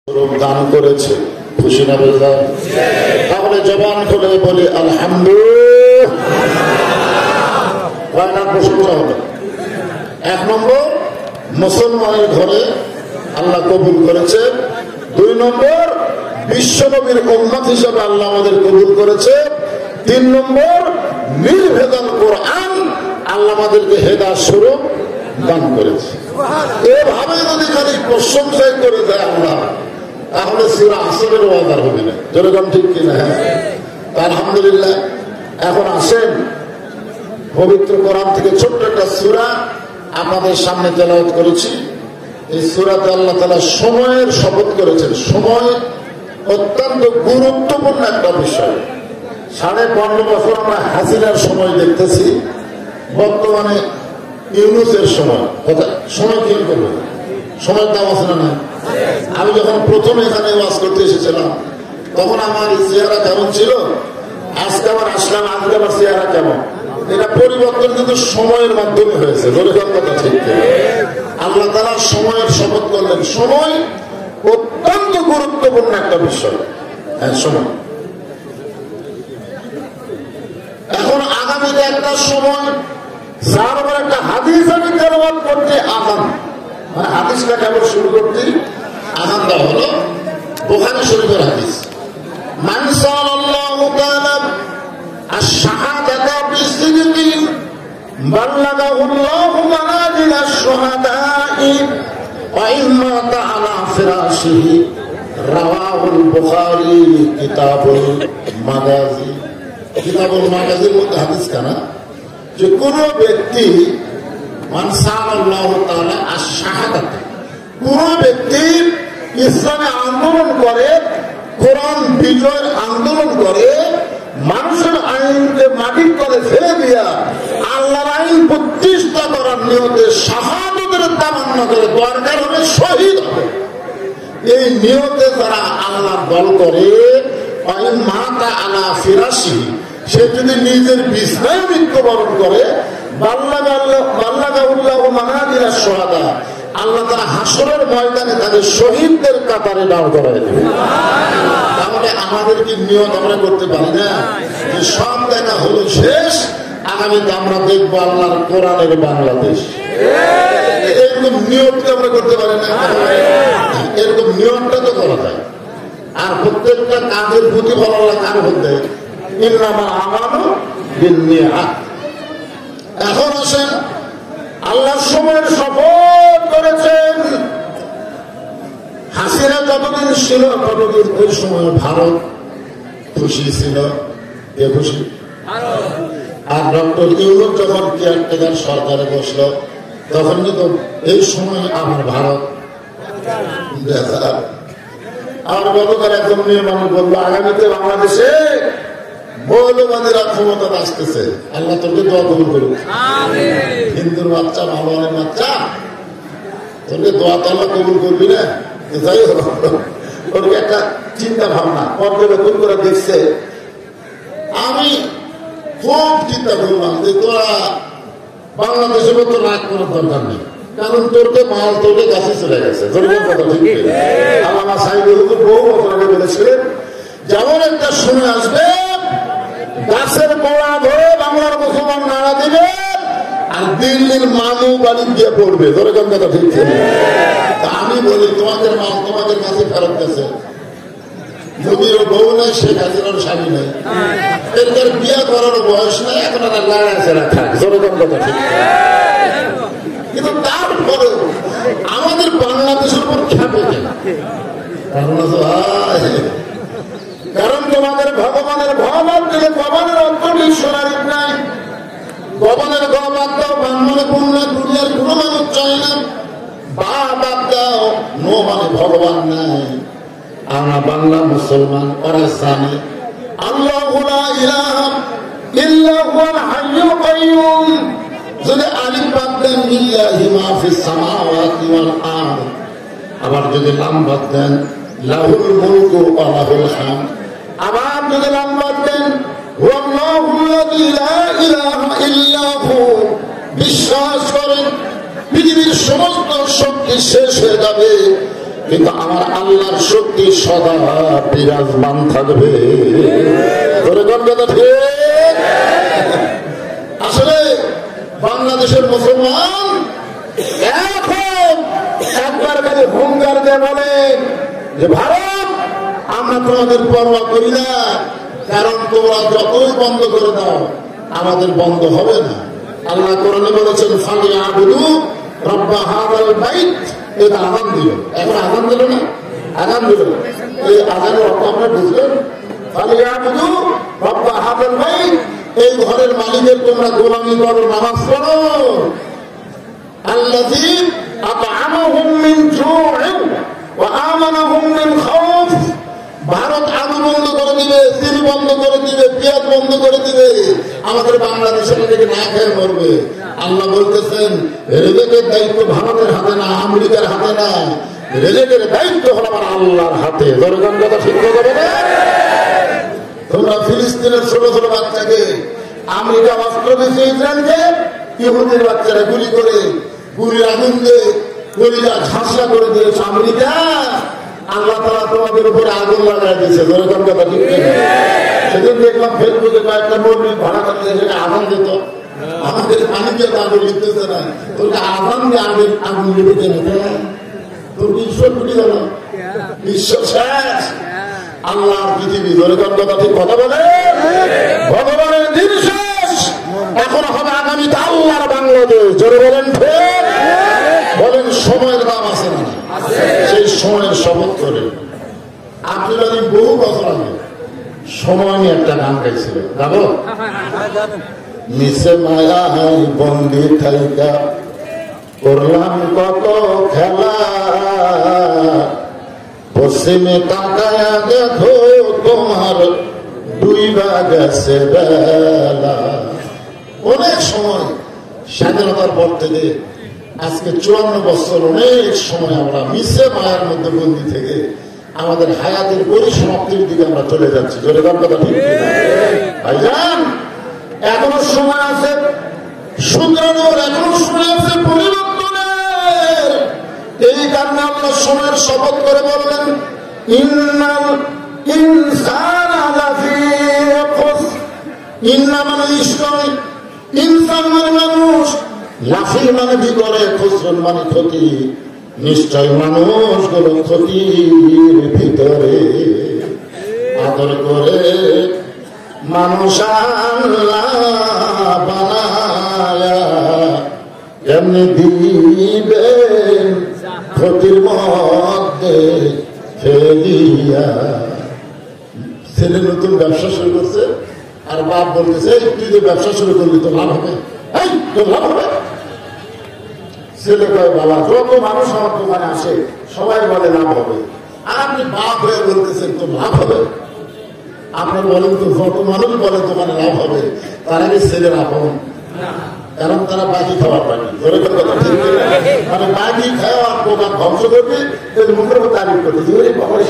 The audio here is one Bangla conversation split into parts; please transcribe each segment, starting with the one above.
দান করেছে, খুশি না বেজার? তাহলে জবান খুলে বলি আলহামদুলিল্লাহ। কয়টা প্রশংসা হবে? 1 নম্বর, মুসলমানের ঘরে আল্লাহ কবুল করেছে। 2 নম্বর, বিশ্বনবীর উম্মত হিসেবে আল্লাহ আমাদের কবুল করেছে। 3 নম্বর, নির্ভেজাল কোরআন আল্লাহ আমাদেরকে হেদায়েত স্বরূপ দান করেছে। এভাবে যদি খালি প্রশংসাই করে দেয় আল্লাহ, তাহলে সূরা আসরের ওয়াদার হবে না। যেরকম ঠিক কিনা? আলহামদুলিল্লাহ। এখন আসেন, পবিত্র কোরআন থেকে ছোট্ট একটা সূরা আপনাদের সামনে তেলাওয়াত করেছি। এই সূরাতে আল্লাহ তাআলা সময়ের শপথ করেছেন। সময় অত্যন্ত গুরুত্বপূর্ণ একটা বিষয়। 15.5 বছর আমরা হাসিনার সময় দেখতেছি, বর্তমানে ইউনূসের সময়। সময় কি করবো? সময়ের দাম আছে না? আমি যখন প্রথমে এখানে ওয়াজ করতে এসেছিলাম, তখন আমার চেহারা কেমন ছিল, আজকে আবার আসলাম, আজকে আমার চেহারা কেমন। এটা পরিবর্তন কিন্তু সময়ের মাধ্যমে হয়েছে। যেরকম কথা ঠিক। আল্লাহ তাআলা সময়ের শপথ করলেন। সময় অত্যন্ত গুরুত্বপূর্ণ একটা বিষয়। হ্যাঁ, সময়। এখন আগামীতে একটা সময়, যার উপর একটা হাদিস আমি তেলাওয়াত করতে আযান, মানে হাদিসটা কেবল শুরু করতে আযান দেওয়া হলো। বুখারী শরীফের হাদিস, মান সাল্লাল্লাহু তাআলা আশ-শাহাদাতা বিসিদকিন বাল্লাগাহুল্লাহু মানাজিলাশ শুহাদা'i ওয়া ইম্মা তাআলা ফিরাশিহি। রাওয়াহুল বুখারী কিতাবুল মাগাজি। কিতাবুল মাগাজির মধ্যে হাদিস কানা যে কোন ব্যক্তি, মান সাল্লাল্লাহু তাআলা আশ-শাহাদাতা, কোন ব্যক্তি ইসলামে আন্দোলন করে, কোরআন বিজয়ের আন্দোলন করে, মানুষের আইনকে মাটির তলে ফেলে দিয়া আল্লাহর আইন প্রতিষ্ঠা করার নিয়তে শাহাদাতের তামান্না করে, দরকার হলে শহীদ হবে, এই নিয়তে যারা আল্লাহর দল করে, মাতা আলা ফিরাশি, সে যদি নিজের বিছনায় মৃত্যুবরণ করে, বাল্লাগাহুল্লাহু মানাজিলাশ শুহাদা, আল্লাহ তাআলা হাসরের ময়দানে তাদের শহীদদের কাতারে দাঁড় করায় দেবে। তাহলে আমাদের কি নিয়ত আমরা করতে পারি না যে সব দেখা হলো শেষ, আগামীতে আমরা দেখবো আল্লাহর কোরআনের বাংলাদেশ? এরকম নিয়তকে আমরা করতে পারি না? এরকম নিয়মটা তো করা যায়। আর প্রত্যেকটা কাজের প্রতি আল্লাহ কার হতে ইন্নামা আমানু বিন্নিয়াত। এখন আসেন, আল্লাহ সময়ের শপথ করেছেন। হাসিনা যতদিন ছিল ততদিন ওই সময় ভারত খুশি ছিল। কে খুশি? আর ডক্টর ইউনূস যখন কেয়ারটেকার সরকারে বসলো, তখন কিন্তু এই সময় আমার ভারত। আর গতকাল একজন মেয়ে মানুষ বললো, আগামীতে বাংলাদেশে মৌলবাদীরা ক্ষমতা আসতেছে। আল্লাহ তোকে দোয়া কবুল করুক। হিন্দুর বাচ্চা, ভগবানের বাচ্চা, তোকে দোয়া তো আল্লাহ কবুল করবি না। যাই হোক, ওর একটা চিন্তা ভাবনা পর্যবেক্ষণ করে দেখছে। আমি খুব চিন্তা করলাম যে তোরা বাংলাদেশের মতো রাগ করার দরকার নেই, কারণ তোরকে মাল তোরকে গাছে চলে গেছে। আল্লামা সাইদুল হুজুর বহু বছর আগে বলেছিলেন, যেমন একটা সময় আসবে গাছের গোড়া ধরে বাংলার মুসলমান নাড়া দিবে, আর দিল্লির মানু বাড়ি দিয়ে পড়বে। ধরে কোন কথা ঠিক ছিল? আমি বলি, তোমাদের মাল তোমাদের কাছে ফেরত গেছে। যদিও বউ নাই, শেখ হাসিনার স্বামী নাই, এদের বিয়ে করার বয়স নাই, এখন আর লাগাইছে রাখা। ধরে কোন কথা ঠিক? কিন্তু তারপরে আমাদের বাংলাদেশের উপর খেপে কেন? কারণ তোমাদের ভগবানের ভগবান থেকে ভগবানের অন্তর ঈশ্বরারিক নাই। ভগবানের গবাদ দাও, ব্রাহ্মণে পুণ্য, দুনিয়ার কোনো মানুষ চায় না। বাদ দাও, নো মানে ভগবান নাই। আমরা বাংলা মুসলমান, ওরা জানে আল্লাহু লা ইলাহা ইল্লা হুয়াল হাইয়ুল কাইয়্যুম। যদি আলিফ বাদ দেন লিল্লাহি মা ফিস সামাওয়াতি ওয়াল আরদ, আবার যদি লাম বাদ দেন লাহুল মুলকু ওয়া লাহুল হামদ, আবার যদি লাম বাদ দেন ওয়াল্লাহু আল্লাযী লা ইলাহা ইল্লা হু, বিশ্বাস করেন পৃথিবীর সমস্ত শক্তি শেষ হয়ে যাবে, কিন্তু আমার আল্লাহর শক্তি সদা বিরাজমান থাকবে। আসলে বাংলাদেশের মুসলমান এখন একবার খালি হুঙ্কার দিয়ে বলে যে ভারত আমরা তোমাদের পরোয়া করি না, কারণ তোমরা যতই বন্ধ করে দাও আমাদের বন্ধ হবে না। আল্লাহ কোরআনে বলেছেন ফালিয়াবুদু রাব্বা হাযাল বাইত, এটা আযান দিল। এখন আযান দিল না, আযান দিল। এই আযানের অর্থ আপনারা বুঝলেন? ফালিয়াবুদু রাব্বা হাযাল বাইত, এই ঘরের মালিকের তোমরা গোলামি করো, নামাজ পড়ো। আল্লাযী আত'আমাহুম মিন জু'ইন ওয়া আমানাহুম মিন খাউফ। ভারত আলু বন্ধ করে দিবে, চিনি বন্ধ করে দিবে, পেঁয়াজ বন্ধ করে দিবে, আমাদের বাংলাদেশের থেকে না খেয়ে মরবে। আল্লাহ বলতেছেন রেজেকের দায়িত্ব ভারতের হাতে না, আমেরিকার হাতে না, রেজেকের দায়িত্ব হলো আমার আল্লাহর হাতে। দরকার কথা ঠিক হবে না? তোমরা ফিলিস্তিনের ছোট ছোট বাচ্চাকে আমেরিকা অস্ত্র দিচ্ছে, ইসরায়েলকে ইহুদির বাচ্চারা গুলি করে, গুলির আগুন দিয়ে গলিরা ঝাঁসা করে দিয়েছে আমেরিকা। আল্লাহ তাআলা তোমাদের উপরে আগুন লাগাই দিয়েছে। দরকার কথা ঠিক না? সেদিন দেখলাম ফেসবুকে কয়েকটা মুরগি ভাড়া করতে সেটা আগুন দিত, আমাদের পানিকে আগুন লিখতেছে না, তোকে আগুন দিয়ে আগুন লিখে নিতে তোর ঈশ্বর টুটি গেল, ঈশ্বর শেষ। আল্লাহর পৃথিবী। দরকার কথা ঠিক কথা বলে, ভগবানের দিন শেষ, এখন হবে আগামীতে আল্লাহর বাংলাদেশ। জোরে বলেন ঠিক? বলেন সময়ের দাম আছে না? সেই সময়ের শপথ করে আপনি যদি বহু বছর আগে সময় নিয়ে একটা গান গাইছিল, যাবো মিশে মায়াই বন্দি থাইকা করলাম কত খেলা, পশ্চিমে তাকায়া দেখো তোমার ডুইবা গেছে বেলা। অনেক সময় স্বাধীনতার পর থেকে আজকে 54 বছর, অনেক সময় আমরা মিশে মায়ার মধ্যে বন্দি থেকে আমাদের হায়াতের পরিসমাপ্তির দিকে আমরা চলে যাচ্ছি। জোরে গান কথা ঠিক ভাইজান, এখনো সময় আছে শুধরানোর, এখনো সময় আছে পরিবর্তনের। এই কারণে আমরা সময়ের শপথ করে বললেন ইন্নাল ইনসানা লাফি খুসর। ইন্না মানে নিশ্চয়, ইনসান মানে মানুষ, লাফি মানে বিপরে, খুসরুন মানে ক্ষতি। নিশ্চয় মানুষগুলো ক্ষতির ভিতরে। আদর করে মানুষ আল্লাহ বানায়া এমনি দিবেন ক্ষতির মধ্যে ফেলিয়া। ছেলে নতুন ব্যবসা শুরু করছে, আর বাপ বলতেছে তুই যে ব্যবসা শুরু করলি তো লাভ হবে, তোর লাভ হবে। ছেলে কয় বাবা যত মানুষ আমার দোকানে আসে সবাই বলে লাভ হবে, আর আপনি বাপ হয়ে বলতেছেন তো লাভ হবে। আপনি বলেন তো যত মানুষ বলে দোকানে লাভ হবে, তারা কি ছেলে লাভ হবে? কারণ তারা বাকি খাওয়ার পানি। মানে বাকি খাওয়ার দোকান ধ্বংস করবে, মুখের মধ্যে তারিফ করবে,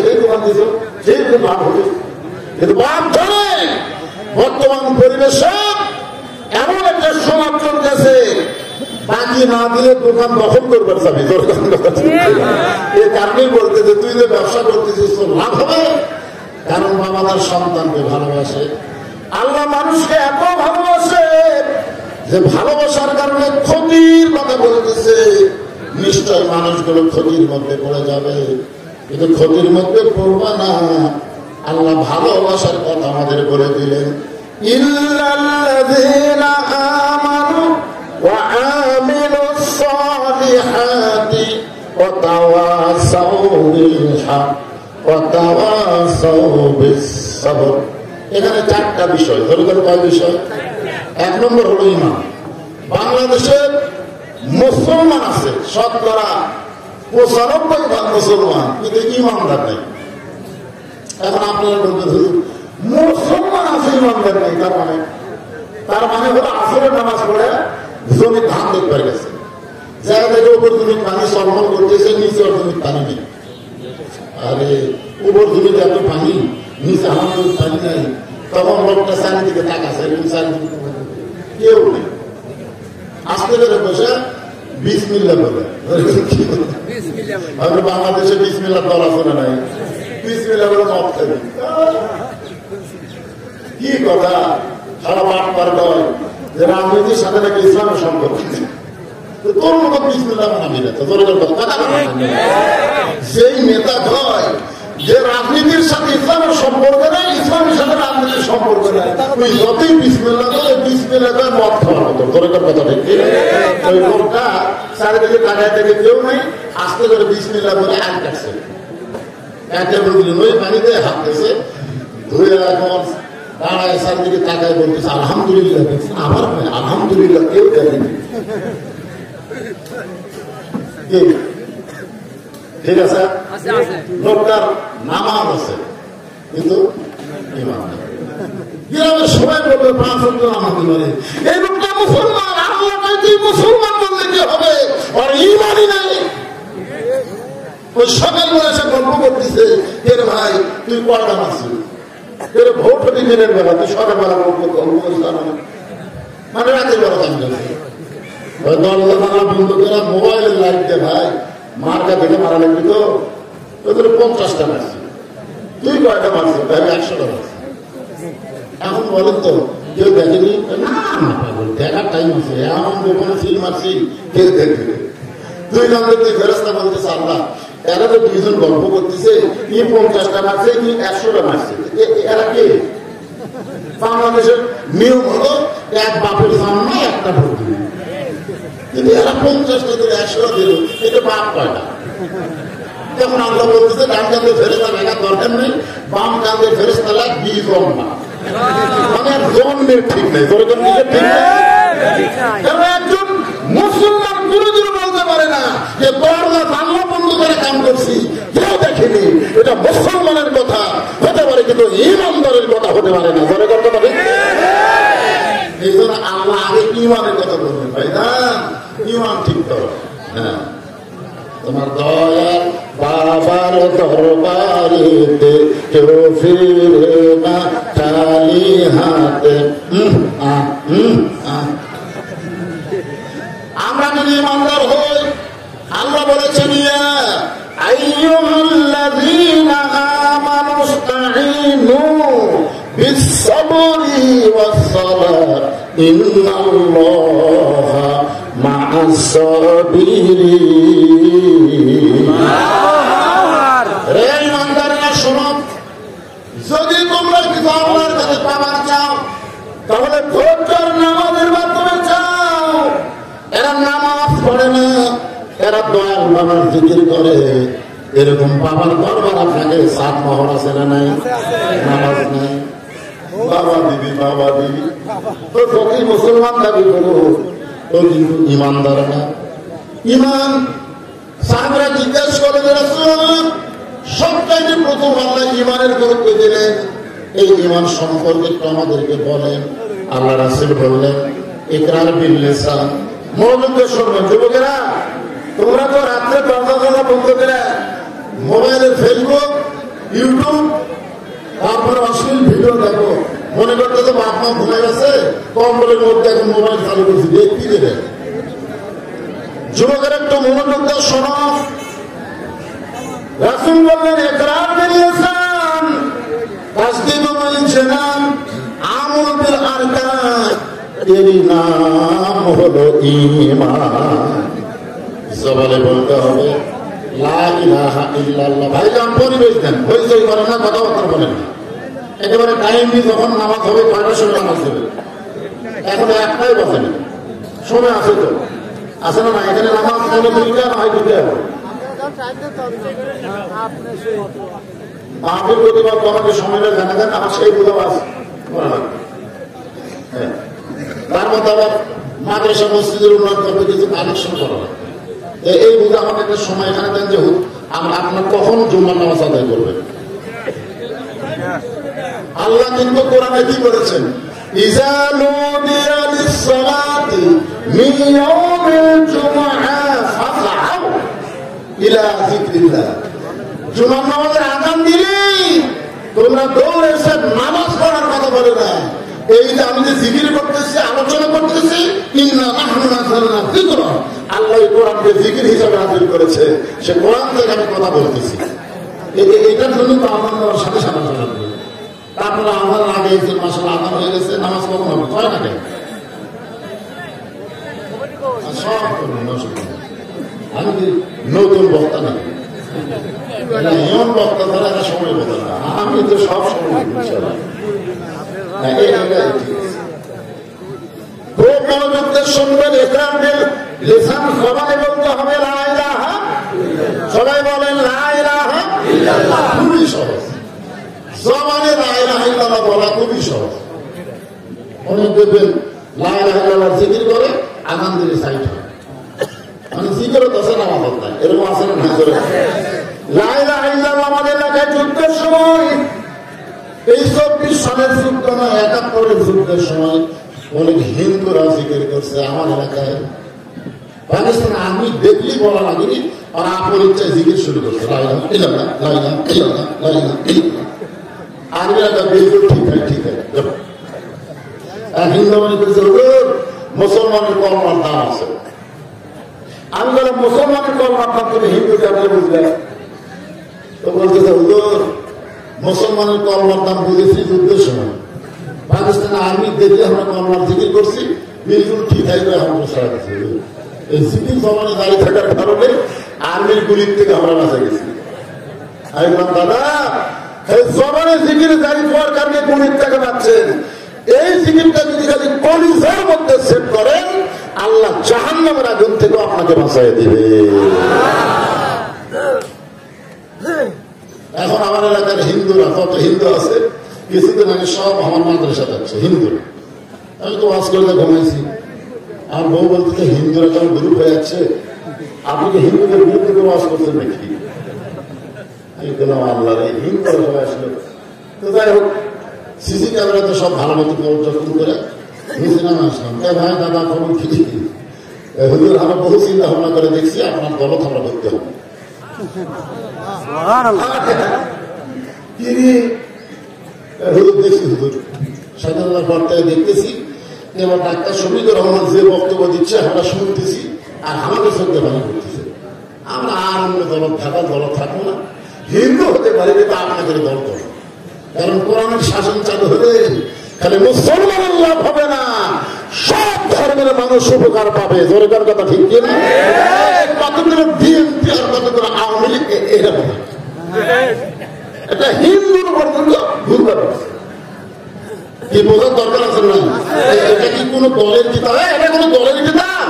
সেই দোকান দিয়েছ সেই লাভ হবে। কিন্তু বাপ জানে বর্তমান পরিবেশে এমন একটা সমাজ চলতেছে, বাকি না দিলে দোকান দখল করবার যাবে। এই কারণেই বলতে যে তুই যে ব্যবসা করতেছিস তোর লাভ হবে। কারণ বাবা তার সন্তানকে ভালোবাসে। আল্লাহ মানুষকে এত ভালোবাসে যে ভালোবাসার কারণে ক্ষতির কথা বলতেছে। নিশ্চয় মানুষগুলো ক্ষতির মধ্যে পড়ে যাবে, কিন্তু ক্ষতির মধ্যে পড়বা না। আল্লাহ ভালোবাসার কথা আমাদের বলে দিলেন ইল্লাল্লাযীনা আমানু ওয়া আমিলুস সালিহাতি ওয়া তাওয়াসাউ বিল হক ওয়া তাওয়াসাউ বিস সাবর। এখানে 4টা বিষয়। ধরুন কয় বিষয়? 1 নম্বর হলো ঈমান। বাংলাদেশের মুসলমান আছে শতকরা 95% মুসলমান, কিন্তু ঈমানদার নেই। এখন আপনারা বলতে মুসলমান আছে ইমানদার নেই, তার মানে হলো আসরের নামাজ পড়ে জমি ধান দেখতে গেছে, জায়গায় উপর জমির পানি সরবরাহ করতেছে, নিচে জমির পানি নেই। আরে উপর জমিতে এত পানি, নিচে আমার জমির পানি নেই, তখন লোকটা চারিদিকে তাকাছে, চারিদিকে কেউ নেই। আসতে পেরে বসে বিসমিল্লাহ বলে। বাংলাদেশে বিসমিল্লাহ দল আছে না নাই? বিসমিল্লাহ বলে মত খাবে। কি কথা সারা পাঠ পার নয় যে রাজনীতির সাথে নাকি ইসলামের সম্পর্ক। তোর মতো বিসমিল্লাহ মানাবি না তো তোর কথা। সেই নেতা কয় যে রাজনীতির সাথে ইসলামের সম্পর্ক নেই, ইসলামের সাথে রাজনীতির সম্পর্ক নেই, তুই যতই বিসমিল্লাহ করে বিসমিল্লাহ করে মদ খাওয়ার মতো তোর কথা ঠিক। ওই লোকটা চারিদিকে টাকায় থেকে কেউ নেই, আস্তে করে বিসমিল্লাহ বলে আইন কাটছে, ওই পানিতে হাত দিয়েছে ধুয়ে এখন দাঁড়ায় চারিদিকে টাকায় বলতেছে আলহামদুলিল্লাহ। আমার আলহামদুলিল্লাহ কেউ দেখেনি। ঠিক আছে, লোকটার নামাজ আছে কিন্তু গ্রামের সবাই বলবে 5 ওয়াক্ত নামাজ পড়ে। এই লোকটা মুসলমান, আল্লাহ তুই মুসলমান বললে কি হবে, আর ঈমানই নাই। ওই সকালবেলা এসে গল্প করতেছে, এর ভাই তুই কয়টা মারছিস, এর ভোট দিনের বেলা তুই সকালবেলা গল্প মানে রাতের বেলা দাম যাচ্ছে। ওই দরজা বন্ধুকেরা মোবাইলের লাইট দিয়ে ভাই মার্কা দেখে মারা লাগবে তো তোদের 50টা মারছি, তুই কয়টা মারছিস? ভাই 100টা মারছি। এখন বলেন তো কেউ দেখেনি? না দেখার টাইম আছে, এমন দোকানে সিল মারছি কেউ দেখবে। 2 নম্বর তুই ফেরস্তা বলতেছে আল্লাহ এরা তো 2 জন গল্প করতেছে, কি 50টা মারছে কি 100টা মারছে, এরা কে? বাংলাদেশের নিয়ম হলো এক বাপের সামনে একটা ভোট দিবে, কিন্তু এরা 50টা দিল 100টা দিল, এটা বাপ কয়টা? যখন আল্লাহ বলতেছে ডান কাঁধে ফেরেস্তা লাগার দরকার নেই, বাম কাঁধে ফেরেস্তা লাগ 20 জন না, মানে জন্মের ঠিক নেই, একজন মুসলমান কোনদিন বলতে পারে না যে দরজা জানলা বন্ধ করে কাম করছি, কেউ দেখেনি। এটা মুসলমানের কথা হতে পারে কিন্তু ইমানদারের কথা হতে পারে না। ধরে করতে পারে এই জন্য আল্লাহ আগে ইমানের কথা বলবেন ভাই না, ইমান ঠিক করো। হ্যাঁ, তোমার দয়ার বাবার দরবারেতে কেউ ফিরে না খালি হাতে। আমরা যদি ইমানদার হই, আল্লাহ বলেছেন ইয়া আইয়ুহাল্লাযীনা আমানুস্তাঈনু বিস-সাবরি ওয়াস-সালাত ইন্নাল্লাহা মা'আস-সাবিরিন। রে ইমানদাররা শোনো, যদি তোমরা কিছু আল্লাহর কাছে পাবার চাও তাহলে ধৈর্যের নামাজের মাধ্যমে চাও। এরা নামাজ পড়ে না, এরা দয়াল বাবার জিকির করে, এরকম বাবার দরবার আপনাকে 7 মহর আছে না নাই? নামাজ নাই, বাবা দিবি বাবা দিবি, তো যতই মুসলমান দাবি করো তো কিন্তু ইমানদার না। ইমান সাহাবারা জিজ্ঞাসা করে রাসূলুল্লাহ সবচাইতে প্রথম আল্লাহ ইমানের গুরুত্ব দিলেন, এই ইমান সম্পর্কে তো আমাদেরকে বলেন। আল্লাহ রাসূল বললেন ইকরার বিল লিসান। মনোযোগ শুনবেন যুবকেরা, তোমরা তো রাত্রে দরজা বন্ধ করে মোবাইলে ফেসবুক ইউটিউব তারপরে অশ্লীল ভিডিও দেখো, মনে করতে তো বাপ মা ঘুমাই গেছে, কম্বলের মধ্যে এখন মোবাইল চালু করছি, দেখি দেবে। যুবকের একটু মনোযোগ দিয়ে শোনো, রাসূল বললেন ইকরার বিল লিসান তাসদীকু বিল জানান আমল বিল আরকান, এর নাম হলো ঈমান। জবানে বলতে হবে লা ইলাহা ইল্লাল্লাহ। ভাইজান পরিবেশ দেন, হইচই করেন না, কথাবার্তা বলেন না, একেবারে টাইম দিয়ে যখন নামাজ হবে 5টার সময় নামাজ দেবে। এখন 1টাই বাজে না, সময় আছে তো, আছে না? এখানে নামাজ কোনো 2টা না হয় 2টা হবে। মাহফিল প্রতিবাদ তোমাকে সময়টা জানা দেন, আমার সেই বুঝাও আছে। তার মধ্যে আবার মাদ্রাসা মসজিদের উন্নয়ন করতে কিছু কানেকশন করা হয়, এই বুঝে আমাকে একটা সময় এখানে দেন যে আপনার কখন জুম্মার নামাজ আদায় করবেন। আল্লাহ কিন্তু কোরআনে কি বলেছেন, ইযা নুদিয়া লিস-সালাতি মিন ইয়াউমিল জুমআ ফাসআউ ইলা যিকরিল্লাহ। জুমার নামাজের আযান দিলেই তোমরা দৌড়ে এসে নামাজ পড়ার কথা বলে না। এই যে আমি যে জিকির করতেছি, আলোচনা করতেছি, ইন্না নাহনু নাযালনা যিকরা আল্লাহ কোরআনকে জিকির হিসাবে নাযিল করেছে, সে কোরআন থেকে আমি কথা বলতেছি। এটার জন্য তো আমার নেওয়ার সাথে সাথে তারপরে আমার আগে মাসাল আদান হয়ে গেছে, নামাজ কখন হবে? 6 টাকা সব আমি কি নতুন বক্তা না, এমন বক্তা ধরে একটা সময় বলতে না, আমি তো সব সময় খুব মনোযোগের শুনবেন। লিসান সবাই বলতে হবে লা ইলাহা, সবাই বলেন লা ইলাহা ইল্লাল্লাহ। খুবই সহজ, জবানে লা ইলাহা ইল্লাল্লাহ বলা খুবই সহজ। অনেক দেখবেন লা ইলাহা ইল্লাল্লাহ জিকির করে আযান দিলে সাইড হয়, মানে জিকিরও তো আছে নামাজ পড়তে, এরকম আছে না? করে লা ইলাহা ইল্লাল্লাহ আমাদের এলাকায় যুদ্ধের সময়, এই 24 সালের যুদ্ধ না 71 যুদ্ধের সময় অনেক হিন্দুরা জিকির করছে আমার এলাকায়। পাকিস্তানে আমি দেখলি বলা লাগেনি, আর আপন ইচ্ছায় জিকির শুরু করছে লা ইলাহা ইল্লাল্লাহ, লা ইলাহা ইল্লাল্লাহ, লা ইলাহা ইল্লাল্লাহ। আর এলাকা বিলকুল ঠিক আছে, ঠিক আছে। হিন্দু মনে করছে মুসলমানের কলমার দাম আছে। আমি বললাম মুসলমানের কলমার দাম তুমি হিন্দু কেমন বুঝলে? তো বলতেছে হুজুর মুসলমানের কলমার দাম বুঝেছি যুদ্ধের সময়, পাকিস্তানে আর্মি দেখে আমরা কলমার জিকির করছি, বিলকুল ঠিক আছে আমরা সারা গেছি। এই জিকির জমানে দাঁড়িয়ে থাকার কারণে আর্মির গুলির থেকে আমরা বাঁচা গেছি। আমি বললাম দাদা এই জমানে জিকিরে দাঁড়িয়ে পাওয়ার কারণে গুলির থেকে বাঁচছেন, এই জিকিরটা যদি খালি কলিজার মধ্যে সেট করেন আল্লাহ জাহান্নামের আগুন থেকে আপনাকে বাঁচাই দিবে। এখন আমার এলাকার হিন্দুরা কত হিন্দু আছে, কিছুদিন আগে সব আমার মাদ্রাসা যাচ্ছে হিন্দুরা। আমি তো ওয়াজ করতে ঘুমাইছি, আর বউ বলতে হিন্দুরা কেমন গ্রুপ হয়ে যাচ্ছে, আপনি কি হিন্দুদের বিরুদ্ধে ওয়াজ করছেন নাকি? আমি বললাম আল্লাহ হিন্দুরা সবাই আসলে। তো যাই হোক, সিসি ক্যামেরাতে সব ভালো মতো যখন করে নিচে নামে আসলাম। ভাই দাদা খবর কি? হুজুর আমরা বহু চিন্তা ভাবনা করে দেখছি আপনার দলত আমরা ধরতে হবে। হুজুর দেখছি, হুজুর স্বাধীনতার পর থেকে দেখতেছি এবার ডাক্তার শফিকুর রহমান যে বক্তব্য দিচ্ছে আমরা শুনতেছি, আর আমাদের সঙ্গে ভালো করতেছে। আমরা আর অন্য দলত থাকবো না, হিন্দু হতে পারি কিন্তু আপনাদের দল করবো। কারণ কোরআনের শাসন চালু হলে খালি মুসলমানের লাভ হবে না, সব ধর্মের মানুষ উপকার পাবে। জোরেকার কথা ঠিক কিনা? কতগুলো বিএনপি আর কতগুলো আওয়ামী লীগ এরকম এটা হিন্দুর উপর কিন্তু ভুলবার কি বোঝার দরকার আছে না? এটা কি কোনো দলের কিতাব? এটা কোনো দলের কিতাব?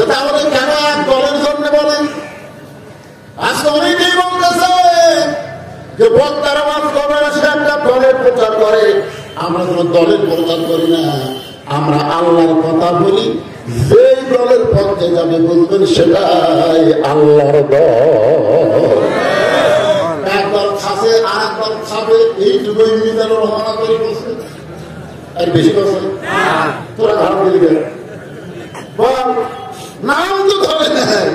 এটা আমাদের কেন এক দলের জন্য বলেন? আজকে অনেকেই বলতেছে যে বক্তারা মাছ করে সে একটা দলের প্রচার করে। আমরা কোন দলের প্রচার করি না, আমরা আল্লাহর কথা বলি। যেই দলের পক্ষে যাবে বলবেন সেটাই আল্লাহর দল। এক দল খাবে আর এক দল খাবে, এইটুকুই মিজানুর রহমান করে বলছে। আর বেশি বলছে তোরা ধারণ দিবি বল নাম তো ধরে নেয়,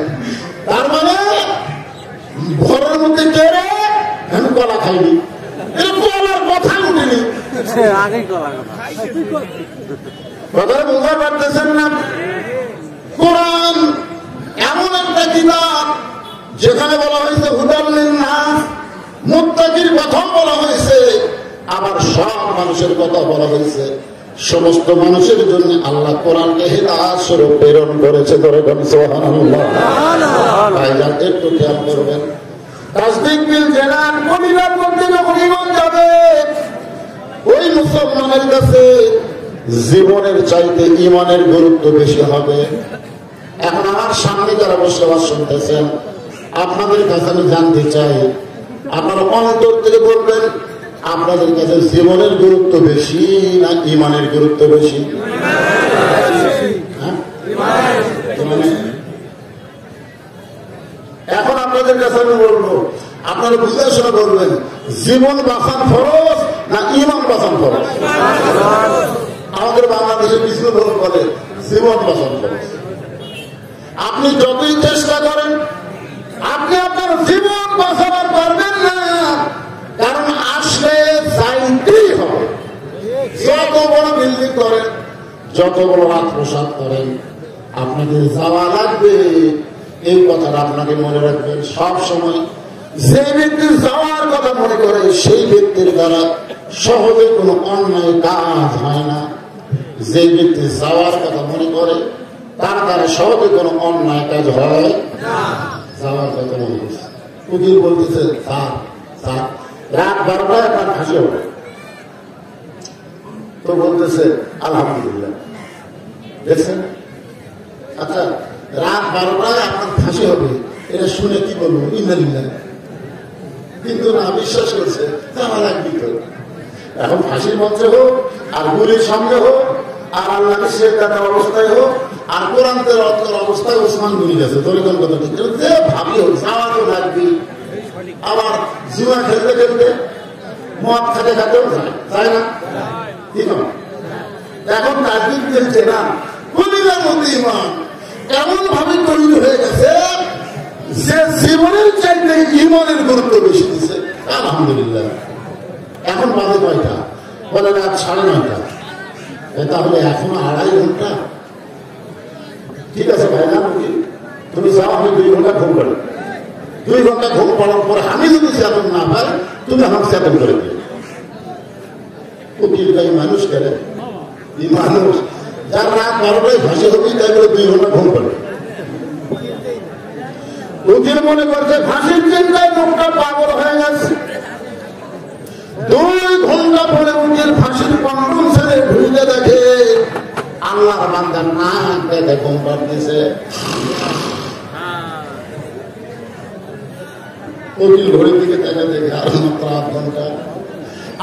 তার মানে ঘরের মধ্যে কেড়ে আমি কলা খাইনি, কলার কথা উঠিনি। কথা বুঝতে পারতেছেন না? কোরআন এমন একটা কিতাব যেখানে বলা হয়েছে হুদাল লিন্নাস, মুত্তাকির কথা বলা হয়েছে, আবার সব মানুষের কথা বলা হয়েছে। সমস্ত মানুষের জন্য আল্লাহ কোরআনকে হিদায়াত স্বরূপ প্রেরণ করেছে। ধরে বলেন সুবহানাল্লাহ। ভাইজান একটু খেয়াল করবেন, তাসদিক বিল জানান কবিরার মধ্যে যখন ঈমান যাবে, ওই মুসলমানের কাছে জীবনের চাইতে ঈমানের গুরুত্ব বেশি হবে। এখন আমার সামনে যারা বসে আওয়াজ শুনতেছেন, আপনাদের কাছে আমি জানতে চাই, আপনারা অন্তর থেকে বলবেন আপনাদের কাছে জীবনের গুরুত্ব বেশি না ঈমানের গুরুত্ব বেশি? এখন আপনাদের কাছে আমি বলবো, আপনারা বিবেচনা করবেন জীবন বাঁচান ফরজ না ঈমান বাঁচান ফরজ? আমাদের বাংলাদেশে কিছু লোক বলে জীবন বাঁচান ফরজ। আপনি যতই চেষ্টা করেন আপনি আপনার জীবন বাঁচাবার পারবেন না, কারণ আসলে চাইতেই হবে। যত বড় বিল্ডিং করেন, যত বড় আত্মসাৎ করেন, আপনাকে যাওয়া লাগবে, এই কথাটা আপনাকে মনে রাখবেন সব সময়। যে ব্যক্তি যাওয়ার কথা মনে করে সেই ব্যক্তির দ্বারা সহজে কোনো অন্যায় কাজ হয় না। যে ব্যক্তি যাওয়ার কথা মনে করে তার দ্বারা সহজে কোনো অন্যায় কাজ হয় না। যাওয়ার কথা মনে করছে, উকিল বলতেছে স্যার স্যার রাত 12টায় আপনার ফাঁসি হবে, তো বলতেছে আলহামদুলিল্লাহ। দেখছেন? আচ্ছা, রাত 12টায় আপনার ফাঁসি হবে, এটা শুনে কি বলবো? ইন্দ্রিল্লাহ। কিন্তু না, বিশ্বাস করছে আমার লাগবি তো। এখন ফাঁসির মঞ্চে হোক আর গুলির সামনে হোক আর আল্লাহকে শেখ দেওয়ার অবস্থায় হোক আর কোরআন তেলাওয়াত করার অবস্থায় ওসমান গুলি গেছে, তরিকন কথা ঠিক যে ভাবি হোক যাওয়া তো লাগবি। আবার জুয়া খেলতে খেলতে মদ খাতে খাতেও যায় না, ঠিক না? এখন তাজবির খেলছে না, কলিজার মধ্যে ইমান এমন ভাবে তৈরি হয়ে গেছে যে জীবনের চাইতে ইমানের গুরুত্ব বেশি দিচ্ছে। আলহামদুলিল্লাহ। এখন বাজে কয়টা? বলে রাত 9:30। তাহলে এখনো 2.5 ঘন্টা। ঠিক আছে ভাই, না তুমি যাও, আমি 2 ঘন্টা ঘুম পারি। 2 ঘন্টা ঘুম পড়ার পর আমি যদি চেতন না পাই, তুমি আমাকে চেতন করে দিও। উকিল গাই মানুষ কেন? এই মানুষ যার রাত 12টায় ফাঁসি হবেই, তাই বলে 2 ঘন্টা ঘুম পারে। উকিল মনে করছে ফাঁসির চিন্তায় লোকটা পাগল হয়ে গেছে। 2 ঘন্টা পরে উকিল ফাঁসির কন্ডম ছেড়ে ঢুকে দেখে আল্লাহর বান্দার নাক দেখে ঘুম পাড়তেছে। উকিল ঘড়ির দিকে তাকে দেখে আর মাত্র 8 ঘন্টা।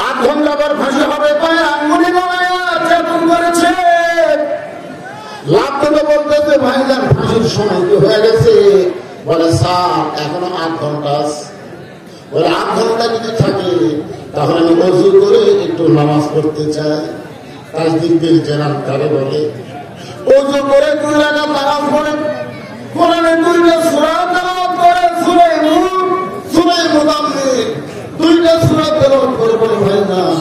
8 ঘন্টা পর ফাঁসি হবে, পায়ে আঙ্গুলি নামায়া চেতন করেছে। লাভ থেকে বলতেছে ভাইজান ফাঁসির সময় কি হয়ে গেছে? বলে স্যার এখনো 8 ঘন্টা আছে। বলে 8 ঘন্টা যদি থাকে তাহলে আমি ওযু করে একটু নামাজ পড়তে চাই। তাজদিদ জেনার কারে বলে ওযু করে 2 রাকাত নামাজ পড়ে, কোরআনে 2টা সূরা তেলাওয়াত করে, সূরা নূর, সূরা মুদাম্মিল, 2টা সূরা তেলাওয়াত করে বলে ভাইজান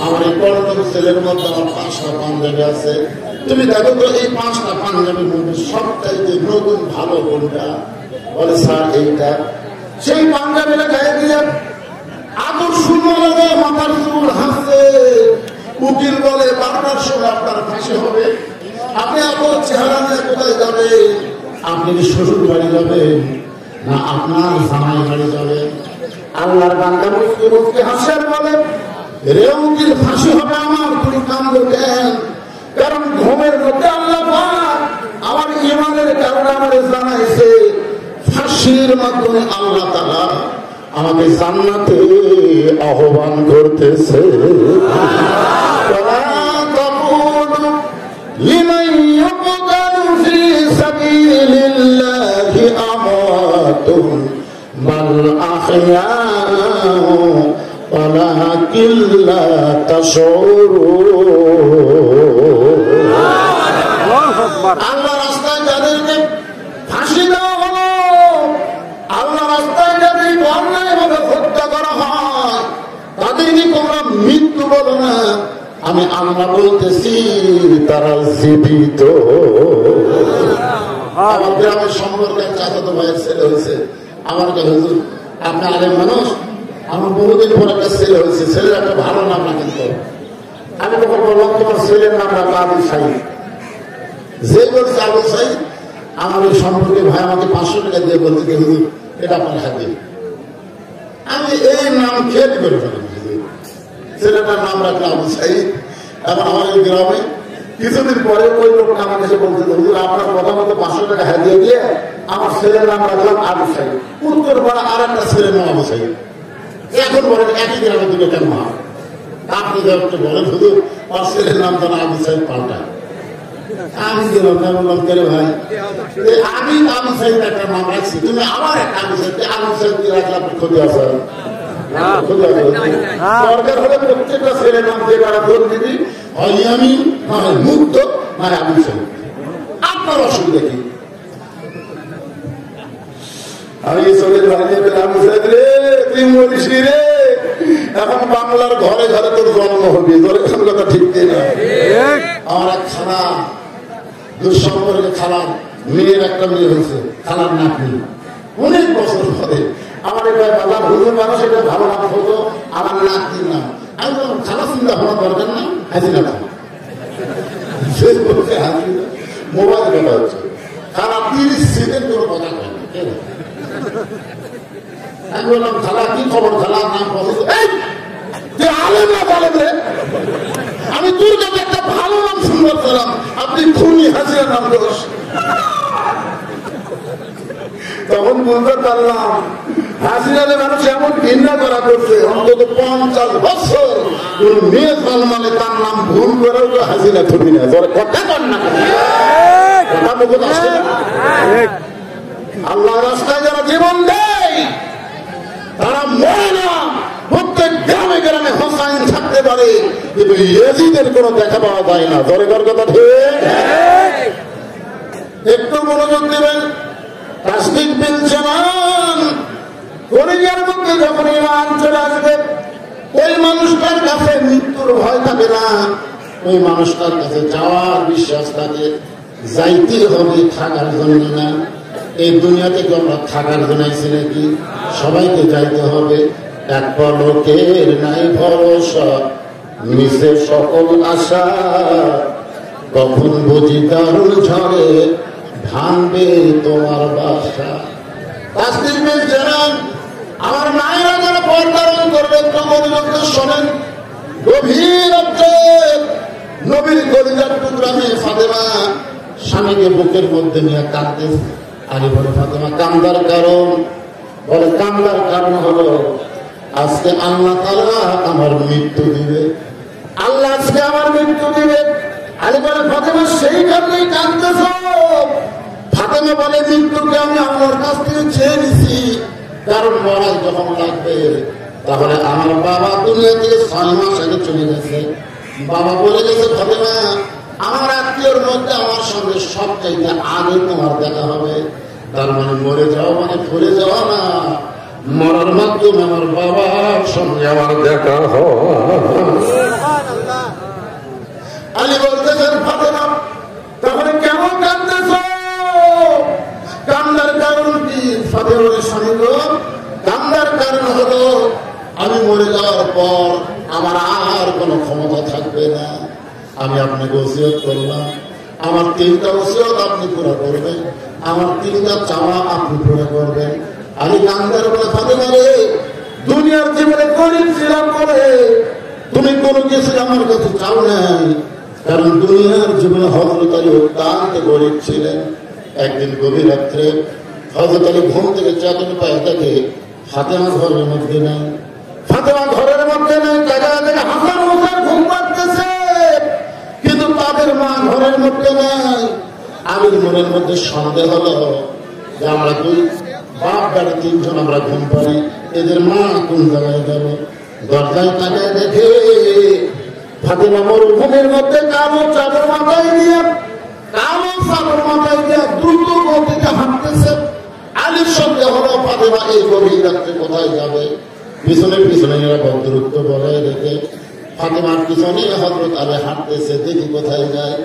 আমার এই পড়ানোর ছেলের মধ্যে আমার 5টা পাঞ্জাবি আছে, তুমি দেখো তো এই 5টা পাঞ্জাবির মধ্যে সবচাইতে নতুন ভালো কোনটা? বলে স্যার এইটা। সেই পাঞ্জাবিটা গায়ে দিয়ে আদর সুন্দর লাগে, মাথার চুল হাসছে। উকিল বলে 12টার সময় আপনার ফাঁসি হবে, আপনি আপনার চেহারা নিয়ে কোথায় যাবেন? আপনি কি শ্বশুর বাড়ি যাবেন না আপনার জামাই বাড়ি যাবেন? আল্লাহর বান্দা মুস্কি মুস্কি হাসেন, বলে রে উকিল ফাঁসি হবে আমার, তুমি কান্দো কেন? কারণ ঘুমের মধ্যে আল্লাহ পাক আমার ইমানের কারণে আমার জানাইছে ফাঁসির মাধ্যমে আল্লাহ তাআলা আমাকে জান্নাতে আহ্বান করতেছে। লিমান ইউকতালু ফি সাবিলিল্লাহি আমাতুন বাল আহইয়াউ ওয়ালাকিন লা তাশউরুন। আল্লাহ রাস্তায় যাদেরকে ফাঁসি দেওয়া হলো, আল্লাহ রাস্তায় যাদের অন্যায়ভাবে হত্যা করা হয় তাদেরকে তোমরা মৃত্যু বলো না, আমি আল্লাহ বলতেছি তারা জীবিত। আমার গ্রামের সম্পর্কে চাচাতো ভাইয়ের ছেলে হয়েছে, আমার কাছে হুজুর আপনি আলেম মানুষ, আমার বহুদিন পর একটা ছেলে হয়েছে, ছেলের একটা ভালো নাম না, কিন্তু আমি তখন বললাম তোমার ছেলের নাম রাখো আবুল সাইদ। যে বলছে আবুল সাইদ, আমার ওই সম্পর্কে ভাই আমাকে 500 টাকা দিয়ে বলতে যে হুজুর এটা আপনার হাতে। আমি এই নাম খেয়াল করে ফেলি, ছেলেটার নাম রাখলাম আবুল সাইদ। এখন আমার এই গ্রামে কিছুদিন পরে ওই লোকটা আমার কাছে বলতে হুজুর আপনার কথা মতো 500 টাকা হাতিয়ে দিয়ে আমার ছেলের নাম রাখলাম আবু সাইদ। উত্তর পাড়া আর একটা ছেলের নাম আবু সাইদ। এখন বলেন একই গ্রামে দুটো কেন হয়? আপনি একটু বলেন হুজুর আমার ছেলের নাম তো আবু সাইদ পাল্টায়। আমি দিলাম না, বললাম কেন ভাই আমি আবু সাইদ একটা নাম রাখছি, তুমি আবার একটা আবু সাইদ দিয়ে রাখলে আপনি ক্ষতি আছে। সরকার হলে প্রত্যেকটা ছেলের নাম দিয়ে তারা ভোট দিবি, হয় আমি মানে মুক্ত মানে আবু সাইদ। আপনার অসুবিধা কি? আমি শরীর ভাইকে আবু সাইদ রে তুই বলিস রে, এখন বাংলার ঘরে ঘরে তোর জন্ম হবে, তোর কথা ঠিক কিনা? আমার এক খানা দুঃসম্পর্কে খালার মেয়ের একটা মেয়ে হয়েছে, খালার নাতনি, অনেক বছর পরে আমার এটা বাবা ভুলের মানুষ, এটা ভালো নাম হতো আমার নাতনির নাম। আমি বললাম খালা চিন্তা ভাবনা দরকার না, হাজিরা নাম মোবাইল কথা হচ্ছে। খালা 30 সেকেন্ড কোনো কথা কয় না। আমি বললাম খালা কি খবর, খালার নাম পছন্দ, আলেম না বলেন রে, আমি তোর কাছে একটা ভালো নাম শুনবার পেলাম, আপনি খুনি হাজিরা নাম দোষ। তখন বলতে পারলাম হাজিরালে মানুষ এমন ঘৃণা করা করছে, অন্তত 50 বছর কোন মেয়ে জন্মালে তার নাম ভুল করেও তো হাজিরা থবি না। কথা কর না, কথা বলতে আসে না। আল্লাহ রাস্তায় যারা জীবন দেয় তারা মরে না। প্রত্যেক গ্রামে গ্রামে হোসাইন থাকতে পারে, কিন্তু ইয়াজিদের কোনো দেখা পাওয়া যায় না। ধরে কর কথা ঠিক, একটু মনোযোগ দেবেন। তাসদিক বিল জানান, কলিজার মধ্যে যখন ঈমান চলে আসবে, ওই মানুষটার কাছে মৃত্যুর ভয় থাকে না, ওই মানুষটার কাছে যাওয়ার বিশ্বাস থাকে। যাইতে হবে থাকার জন্য না, এই দুনিয়া থেকে আমরা থাকার জন্য আইছি নাকি? সবাইকে যাইতে হবে। এক পলকের নাই ভরসা, মিশে সকল আশা, কখন বুঝি দারুণ ঝড়ে ভাঙবে তোমার বাসা। তাসদিক বিল জানান, আমার মায়েরা যারা পর্দারণ করবে একটু মনোযোগ শোনেন। গভীর নবীর কলিজার টুকরা মেয়ে ফাতেমা স্বামীকে বুকের মধ্যে নিয়ে কাঁদতে। আলী বলে ফাতেমা কান্দার কারণ? বলে কান্দার কারণ হলো আজকে আল্লাহ তাআলা আমার মৃত্যু দিবে, আল্লাহ আজকে আমার মৃত্যু দিবে। আলী বলে ফাতেমা সেই কারণেই কাঁদতেছ? ফাতেমা বলে মৃত্যুকে আমি আমার কাছ থেকে চেয়ে নিছি, কারণ মরাই যখন লাগবে। তাহলে আমার বাবা দুনিয়া থেকে 6 মাস আগে চলে গেছে। বাবা বলে গেছে ফাতেমা আমার আত্মীয়র মধ্যে আমার সঙ্গে সবচাইতে আগে তোমার দেখা হবে। তার মানে মরে যাওয়া মানে ভুলে যাওয়া না, মরার মাধ্যমে আমার বাবার সঙ্গে আমার দেখা হয়। আলী বলতেছেন ফাতেমা তাহলে কেমন কাঁদতেছ? কান্দার কারণ কি? ফাতেমার স্বামী গো, কান্দার কারণ হলো আমি মরে যাওয়ার পর আমার আর কোনো ক্ষমতা থাকবে না। আমি আপনাকে ওসিয়ত করলাম, আমার 3টা ওসিয়ত আপনি পুরো করবেন, আমার 3টা চাওয়া আপনি পুরো করবেন। আমি কান্দার বলে ফাতেমা রে, দুনিয়ার জীবনে গরিব ছিলাম বলে তুমি কোনো কিছু আমার কাছে চাও নাই, কারণ দুনিয়ার জীবনে হযরত আলী অত্যন্ত গরিব ছিলেন। একদিন গভীর রাত্রে হযরত আলী ঘুম থেকে চাঁদনি পায়ে দেখে ফাতেমা ঘরের মধ্যে নাই। ফাতেমা ঘরের মধ্যে নাই, জায়গা থেকে হাসান হোসেন ঘুম পাড়তেছে, কিন্তু তাদের মা ঘরের মধ্যে নাই। আলীর মনের মধ্যে সন্দেহ হলো যে আমরা 2 বাপ বেটা 3 জন আমরা ঘুম পাড়ি, এদের মা কোন জায়গায় গেল? দরজায় তাকে দেখে ফাতেমা মরুভূমির মধ্যে কালো চাদর মাথায় দিয়ে দ্রুত গতিতে হাঁটতেছে। আলীর সঙ্গে হলো ফাতেমা এই গভীর রাত্রে কোথায় যাবে? পিছনে পিছনে নিরাপদ দূরত্ব বজায় রেখে ফাতেমার পিছনে হযরত আলী হাঁটতেছে, দেখি কোথায় যায়।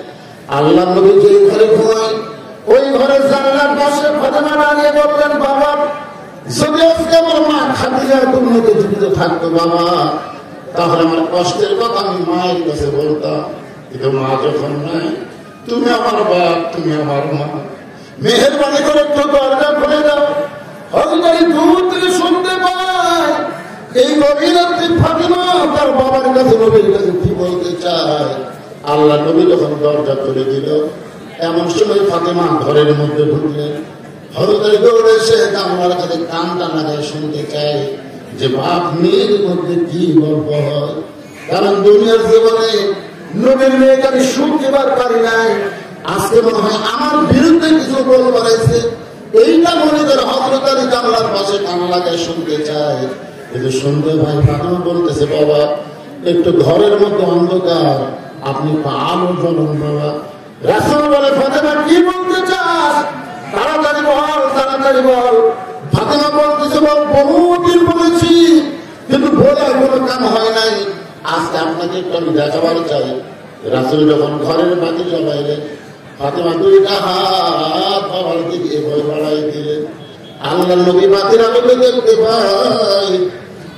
আল্লাহ নবী যে ঘরে ঘুমায় ওই ঘরের জানালার পাশে ফাতেমা দাঁড়িয়ে বললেন বাবা যদি আজকে আমার মা খাদিজার দুর্নীতি জীবিত থাকতো বাবা, তাহলে আমার কষ্টের কথা আমি মায়ের কাছে বলতাম, কিন্তু মা যখন নাই, তুমি আমার বাপ, তুমি আমার মা, মেহেরবানি করে একটু দরজা খুলে দাও। হযরত আলী দূর থেকে শুনতে পায় এই গভীর রাত্রে ফাতেমা তার বাবার কাছে নবীর কাছে কি বলতে চায়। আল্লাহ নবী যখন দরজা খুলে দিল, এমন সময় ফাতেমা ঘরের মধ্যে ঢুকলেন। হযরত আলী দৌড়ে এসে আল্লাহর কাছে কান টানা যায় শুনতে চায় যে বাপ মেয়ের মধ্যে কি গল্প হয়। কারণ দুনিয়ার জীবনে নবীর মেয়েকে আমি সুখ দেবার পারি নাই, আজকে মনে হয় আমার বিরুদ্ধে কিছু বলবার আছে, এইটা মনে করে হযরত আলী জানলার পাশে কান লাগায় শুনতে চায়। কিন্তু শুনতে ভাই ফাতেমা বলতেছে বাবা একটু ঘরের মধ্যে অন্ধকার, আপনি আলো জ্বলুন বাবা। রাসূল বলে ফাতেমা কি বলতে চাস? তাড়াতাড়ি বল, তাড়াতাড়ি বল। ফাতেমা বলতেছে বল বহুদিন বলেছি, কিন্তু বলার কোনো কাম হয় নাই, আজকে আপনাকে একটু আমি দেখাবার চাই। রাসূল যখন ঘরের বাতি জ্বালাইলেন, ফাতেমা দুইটা হাত বাবার দিকে এভাবে বাড়াই দিলেন। আল্লাহ নবী বাতির আলোকে দেখতে পাই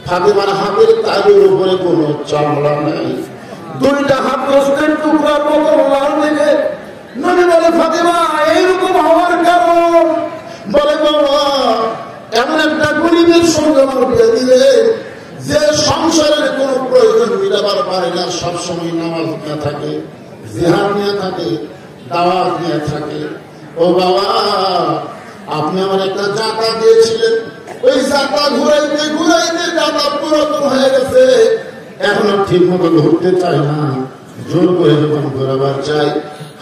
ফাতেমার হাতের তালুর উপরে কোনো চামড়া নাই, দুইটা হাত রক্তের টুকরার মতো লাল দিকে। নবী বলে ফাতেমা এইরকম হওয়ার কারণ? বলে বাবা এমন একটা গরিবের সঙ্গে আমার বিয়ে দিলে যে সংসারের কোন প্রয়োজন মিটাবার পারে না, সবসময় নামাজ নিয়ে থাকে, জিহাদ নিয়ে থাকে, দাওয়াত নিয়ে থাকে। ও বাবা আপনি আমার একটা জাতা দিয়েছিলেন, ওই জাতা ঘুরাইতে ঘুরাইতে জাতা পুরাতন হয়ে গেছে, এখনো ঠিক মতো ঘুরতে চাই না, জোর করে যখন ঘোরাবার চাই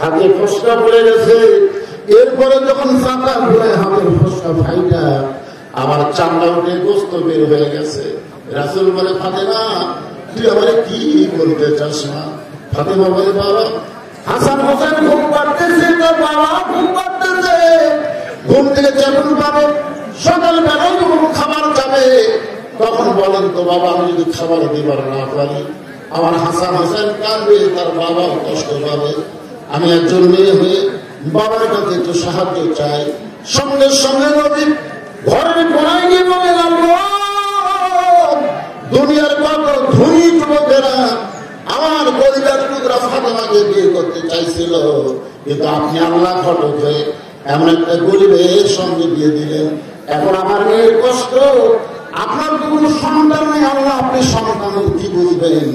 হাতে ফসকা পড়ে গেছে। এরপরে যখন জাতা ঘুরায় হাতের ফসকা ফাইটা আমার চামড়া উঠে গোস্ত বের হয়ে গেছে। রাসূল বলে ফাতেমা তুই আমার কি বলতে চাস না? ফাতেমা বলে বাবা হাসান হোসেন ঘুম পাড়তেছে, তোর বাবা ঘুম পাড়তেছে, ঘুম থেকে যখন পাবে সকালবেলায় যখন খাবার যাবে তখন বলেন তো বাবা আমি যদি খাবার দিবার না পারি আমার হাসান হোসেন কাঁদবে, তার বাবাও কষ্ট পাবে। আমি একজন মেয়ে হয়ে বাবার কাছে একটু সাহায্য চাই। সঙ্গে সঙ্গে নবী ঘরের কোনায় গিয়ে বলে দুনিয়ার কত ধনী যুবকেরা আমার পরিবার টুকরা ফাতেমাকে বিয়ে করতে চাইছিল, কিন্তু আপনি আল্লাহ ফটক হয়ে এমন একটা গরিবের সঙ্গে বিয়ে দিলেন। এখন আমার মেয়ের কষ্ট, আপনার তো কোনো সন্তান নেই, আল্লাহ আপনি সন্তানের কি বুঝবেন,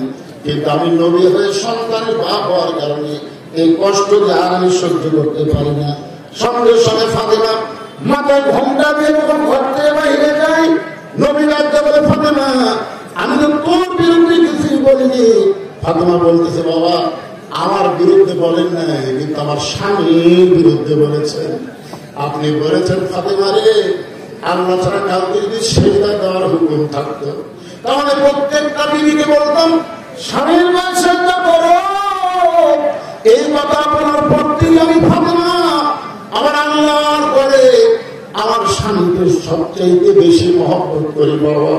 কিন্তু আমি নবী হয়ে সন্তানের বাপ হওয়ার কারণে এই কষ্ট যে আর আমি সহ্য করতে পারি না। সঙ্গে সঙ্গে ফাতেমা মাথায় ঘোমটা দিয়ে যখন ঘর থেকে বাইরে যাই নবী রাজ্যে বলে ফাতেমা আমি তো তোর বিরুদ্ধে কিছুই বলিনি। ফাতেমা বলতেছে বাবা আমার বিরুদ্ধে বলেন নাই, কিন্তু আমার স্বামীর বিরুদ্ধে বলেছেন। আপনি বলেছেন ফাতেমা রে আল্লাহ ছাড়া কাউকে যদি সেজদা দেওয়ার হুকুম থাকতো তাহলে প্রত্যেকটা বিবিকে বলতাম স্বামীর মা সেজদা করো। এই কথা বলার পর থেকে আমি ফাতেমা আমার আল্লাহর করে আমার স্বামীকে সবচাইতে বেশি মহব্বত করি। বাবা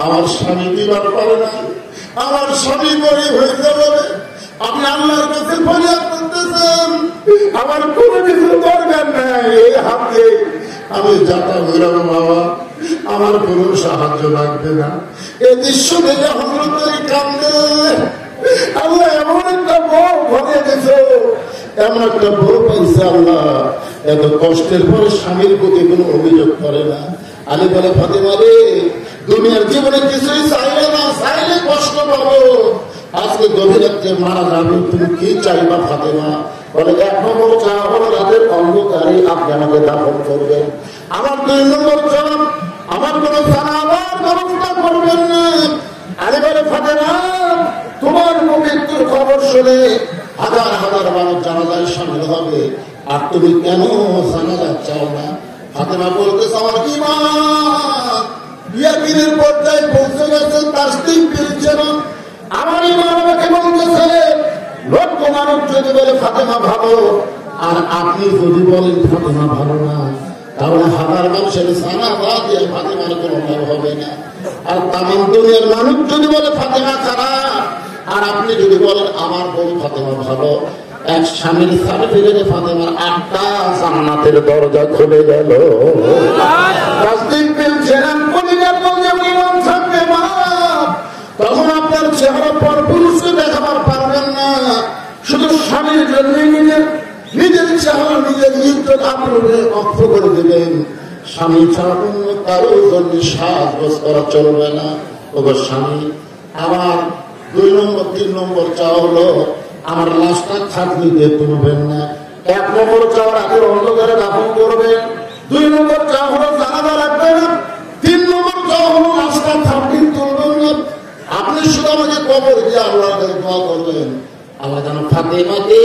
আমার স্বামী দিবার পারে না, আমার স্বামী গরিব হইতে বলে আপনি আল্লাহর কাছে ফরিয়াদ করতেছেন, আমার কোনো কিছু দরকার নাই, এই হাতে আমি যাতা ঘুরাবো বাবা, আমার কোনো সাহায্য লাগবে না। এই দৃশ্য দেখে হজরতের কান্দে আল্লাহ এমন একটা বউ ঘরে দিয়েছে, এমন একটা বউ পাইছে আল্লাহ এত কষ্টের পরে স্বামীর প্রতি কোনো অভিযোগ করে না। আলী বলে ফাতেমা রে দুনিয়ার জীবনে কিছুই চাইলে না, চাইলে কষ্ট পাবো, আজকে গভীর রাত্রে মারা যাবে, তুমি কি চাইবা ফাতেমা? বলে 1 নম্বর চাওয়া হলো রাতের অন্ধকারে আপনি আমাকে দাফন করবেন। আমার 2 নম্বর চাওয়া আমার কোনো জানাবার ব্যবস্থা করবেন না। আলী বলে ফাতেমা তোমার মৃত্যুর খবর শুনে হাজার হাজার মানুষ জানাজায় সামিল হবে, আর তুমি কেন জানাজা চাও না? ফাতেমা বলতেছে আমার ঈমান ইয়াকিনের পর্যায়ে পৌঁছে গেছে, তাসদীক ফিরছে না। আমার ঈমান আমাকে বলতেছে লক্ষ মানুষ যদি বলে ফাতেমা ভালো আর আপনি যদি বলেন ফাতেমা ভালো না, তাহলে হাজার মানুষের জানাজা দিয়ে ফাতেমার কোনো লাভ হবে না। আর তামাম দুনিয়ার মানুষ যদি বলে ফাতেমা খারাপ আর আপনি যদি বলেন আমার বউ ফাতেমা ভালো, এক স্বামীর সার্টিফিকেটে ফাতেমার 8টা জান্নাতের দরজা খুলে গেল। তখন আপনার চেহারা পর পুরুষকে দেখাবার পারবেন না, শুধু স্বামীর জন্য নিজের চেহারা নিজের ইজ্জত আপনি অক্ষ করে দেবেন। স্বামী ছাড়া অন্য কারোর জন্য সাজগোজ করা চলবে না। ওগো স্বামী আমার 2 নম্বর 3 নম্বর চাওয়া হলো আমার লাশটা খাটনিতে তুলবেন না। 1 নম্বর চাওয়ার আগে অন্ধকারে দাফন করবেন। 2 নম্বর চাওয়া হলো জানাজা রাখবেন না। 3 নম্বর চাওয়া হলো লাশটা খাটনি তুলবেন না। আপনি শুধু আমাকে কবর দিয়ে আল্লাহর কাছে দোয়া করবেন আল্লাহ যেন ফাতেমাকে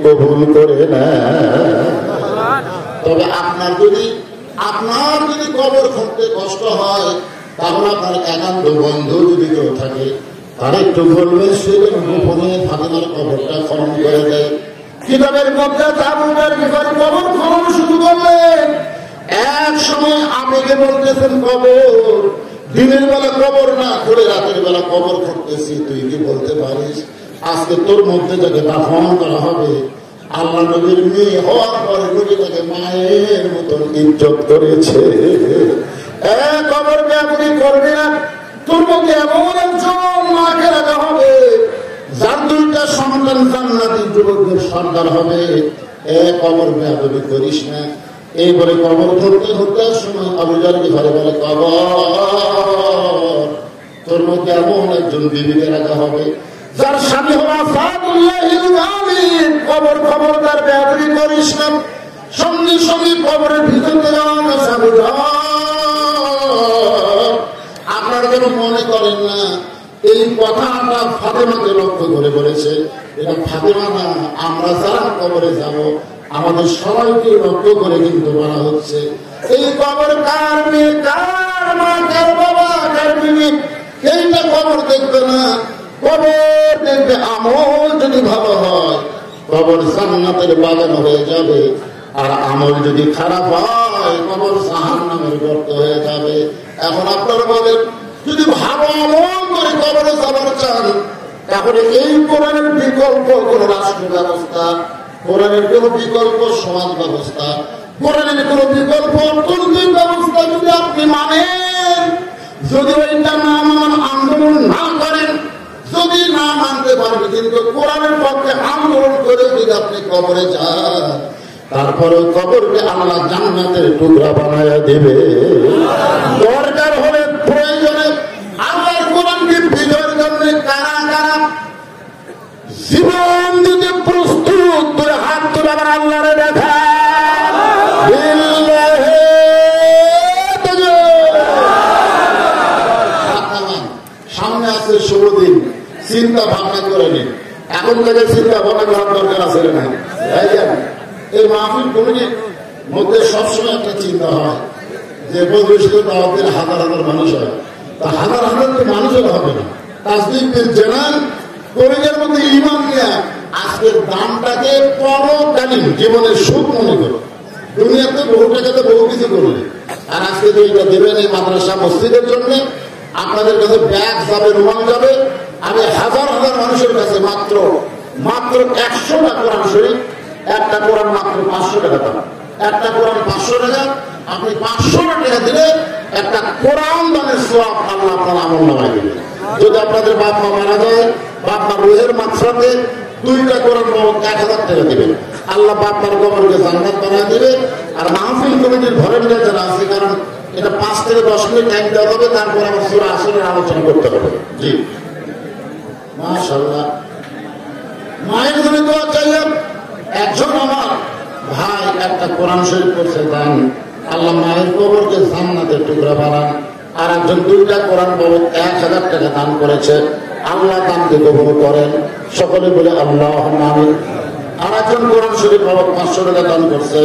কবুল করে না। তবে আপনার যদি কবর খুঁজতে কষ্ট হয় তাহলে আপনার একান্ত বন্ধু যদি কেউ থাকে তার একটু বলবেন সেদিন গোপনে ফাতেমার কবরটা খনন করে দেয়। কিতাবের মধ্যে তাবুকের বিপরীত কবর খনন শুরু করলেন। এক সময় আবেগে বলতেছেন কবর, দিনের বেলা কবর না করে রাতের বেলা কবর খুঁড়তেছি, তুই কি বলতে পারিস আজকে তোর মধ্যে যাকে দাফন করা হবে আল্লাহ নবীর মেয়ে হওয়ার পরে নবীটাকে মায়ের মতন ইজ্জত করেছে। কবরকে আপনি করবে না, তোর মধ্যে এমন একজন মাকে রাখা হবে যার দুইটা সন্তান জান্নাতি যুবকদের সন্তান হবে। কবর বেয়াদবি করিস না। এই বলে কবর ধরতে ধরতে সময় আবু জাহল ঘরে বলে, কবর তোর মধ্যে এমন একজন বিবিকে রাখা হবে যার স্বামী হওয়া কবর খবরদার বেয়াদবি করিস না। সঙ্গে সঙ্গে কবরের ভিতরে আপনারা যেন মনে করেন না এই কথাটা ফাতেমাকে লক্ষ্য করে বলেছে। এটা ফাতেমা না, আমরা যারা কবরে যাব আমাদের সবাইকে লক্ষ্য করে কিন্তু বলা হচ্ছে। এই কবর কার মেয়ে, কার মা, কার বাবা, কার বিবি, এইটা কবর দেখবে না। কবর দেখবে আমল যদি ভালো হয় কবর জান্নাতের বাগান হয়ে যাবে, আর আমল যদি খারাপ হয় কবর জাহান্নামের গর্ত হয়ে যাবে। এখন আপনারা বলেন, যদি ভালো আমল করে কবরে যাবার চান তাহলে এই কোরআনের বিকল্প কোন রাষ্ট্র ব্যবস্থা, কোরআনের কোন বিকল্প সমাজ ব্যবস্থা, কোরআনের কোন বিকল্প অর্থনৈতিক ব্যবস্থা যদি আপনি মানেন, যদি ওইটা না মান আন্দোলন না করেন, যদি না মানতে পারবে কিন্তু কোরআনের পক্ষে আন্দোলন করে যদি আপনি কবরে যান তারপরে কবরকে আল্লাহ জান্নাতের টুকরা বানায়া দেবে। দরকার হলে প্রয়োজনে আল্লাহর কোরআনকে বিজয়ের জন্য কারা কারা জীবন দিতে প্রস্তুত, তুই হাত তুলে আবার আল্লাহরে দেখা। সামনে আছে 16 দিন, চিন্তা ভাবনা করে নিন। এখন থেকে চিন্তা ভাবনা করার দরকার আছে না? এই মাহফিল কমিটির মধ্যে সবসময় একটা চিন্তা হয় যে বৈশিষ্ট্য দাওয়াতের হাজার হাজার মানুষ হয়, তা হাজার হাজার তো মানুষের হবে না। তাসদিকের জেনারেল কলেজের মধ্যে ইমান নিয়ে আজকের দামটাকে পরকালীন জীবনের সুখ মনে করো। দুনিয়াতে বহু টাকাতে বহু কিছু করলে, আর আজকে তো এটা দেবেন এই মাদ্রাসা মসজিদের জন্য। আপনাদের কাছে ব্যাগ যাবে, রুমাল যাবে। আমি হাজার হাজার মানুষের কাছে মাত্র 100টা কোরআন শরীফ, একটা কোরআন মাত্র 500 টাকা দাম। একটা কোরআন 500 টাকা, আপনি 500 টাকা দিলে একটা কোরআন দানের সওয়াব আল্লাহ আপনার আমল নামায় দিবে। যদি আপনাদের বাপ মা মারা যায়, বাপ মা রুহের মাত্রাতে 2টা কোরআন 1000 টাকা দিবেন, আল্লাহ বাপ মার কবরকে জান্নাত বানায় দিবে। আর মাহফিল কমিটির ঘরের নিয়ে যারা আছে, কারণ এটা 5 থেকে 10 মিনিট টাইম দেওয়া হবে, তারপর আমার সূরা আসরের আলোচনা করতে হবে। জি মাশাআল্লাহ। মায়ের জন্য দোয়া চাইলাম। একজন আমার ভাই একটা কোরআন শরীফ পড়ছে, দান আল্লাহ মায়ের কবরকে জান্নাতের টুকরা বানান। আর একজন 2টা কোরআন বাবদ 1000 টাকা দান করেছে, আল্লাহ দানকে কবুল করেন। সকলে বলে আল্লাহুম্মা আমিন। আর একজন কোরআন শরীফ বাবদ 500 টাকা দান করছে,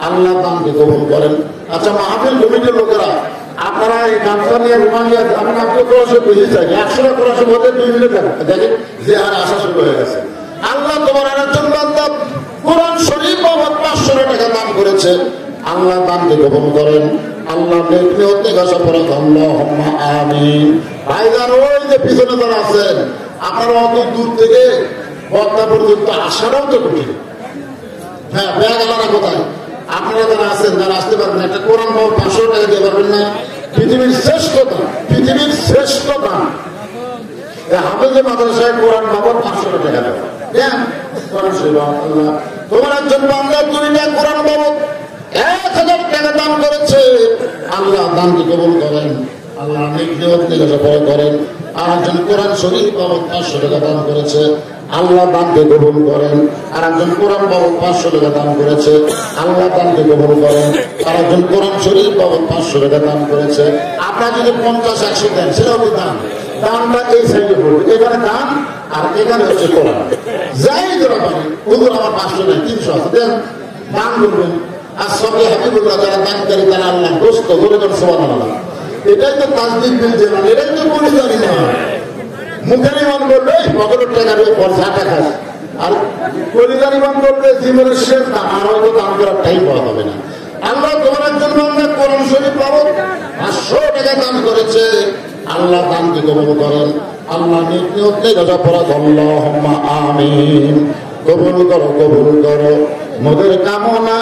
আল্লাহ দানকে কবুল করেন। আচ্ছা মাহফিল কমিটির লোকেরা, আপনারা এই গামছা নিয়ে রুমালিয়া আমি আপনার কোরআন শরীফ বুঝে চাই 100টা কোরআন শরীফ হতে 2 মিনিট দেখেন যে আর আসা শুরু হয়ে গেছে। আল্লাহ তোমার আরেকজন বান্দা কোরআন শরীফ বাবদ 500 টাকা দান করেছে, আল্লাহ দানকে কবুল করেন। আল্লাহ নেকনিয়তে গাছা পড়ে আল্লাহুম্মা আমিন। ভাইজান ওই যে পিছনে যারা আছেন, আপনারা অত দূর থেকে বক্তা পর্যন্ত আসাটাও তো কঠিন। হ্যাঁ, ব্যাগ আলাদা কোথায়? আপনারা যারা আছেন, যারা আসতে পারবেন, একটা কোরআন বাবদ 500 টাকা দিয়ে পারবেন না? পৃথিবীর শ্রেষ্ঠ দান, পৃথিবীর শ্রেষ্ঠ দান। হাফেজে মাদ্রাসায় কোরআন বাবদ 500 টাকা দেওয়া। তোমার একজন বান্দা 2টা কোরআন বাবদ 1000 টাকা দান করেছে, আল্লাহ দানকে কবুল করেন। আল্লাহ নেকনিয়ত জিজ্ঞাসা করেন। আর একজন কোরআন শরীফ বাবদ 500 টাকা দান করেছে, আল্লাহ দানকে কবুল করেন। আর একজন কোরআন বাবদ 500 টাকা দান করেছে, আল্লাহ দানকে কবুল করেন। আর একজন কোরআন শরীফ বাবদ 500 টাকা দান করেছে। আপনার যদি 50-100 দেন সেটাও কি দান? দানটা এই সাইডে পড়বে, এখানে দান আর এখানে হচ্ছে কোরআন। যাই ধরা পারেন, ওগুলো আমার 500 নেই, 300 আছে, দেন দান করবেন। আর সবই হাবিবুল্লাহ যারা দানকারী তারা আল্লাহ দোস্ত বলে দেন সুবহানাল্লাহ। এটাই তো তাসদিক বিল জানান, এটাই তো পরিচালনা না। মুখের ইমান করবে পকেটের টাকা দিয়ে পয়সাটা খাস, আর পরিচার ইমান করবে জীবনের শেষ দান, আর হয়তো দান করার টাইম পাওয়া যাবে না। আল্লাহ তোমার জন্য আমরা কোরআন শরীফ পাবো 500 টাকা দান করেছে, আল্লাহ দানকে কবুল করেন। আল্লাহ নেকনিয়তে গাজা পড়া আল্লাহুম্মা আমিন। কবুল করো, কবুল করো। মোদের কামনা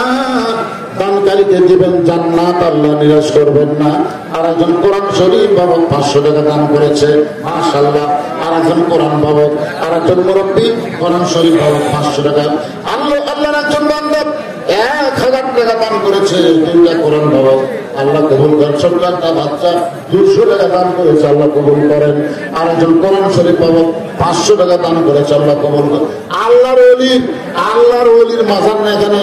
দানকারীকে দিবেন জান্নাত, আল্লাহ নিরাশ করবেন না। আর একজন কোরআন শরীফ বাবদ 500 টাকা দান করেছে, মাশাআল্লাহ। আর একজন কোরআন বাবদ, আর একজন মুরব্বী কোরআন শরীফ বাবদ 500 টাকা। আল্লাহর একজন বান্দা 1000 টাকা দান করেছে, 2টা কোরআন বাবদ, আল্লাহ কবুল করেন। ছোট্ট একটা বাচ্চা 200 টাকা দান করেছে, আল্লাহ কবুল করেন। আর একজন কোরআন শরীফ বাবদ 500 টাকা দান করেছে, আল্লাহ কবুল করেন। আল্লাহর ওলির মাজার না এখানে,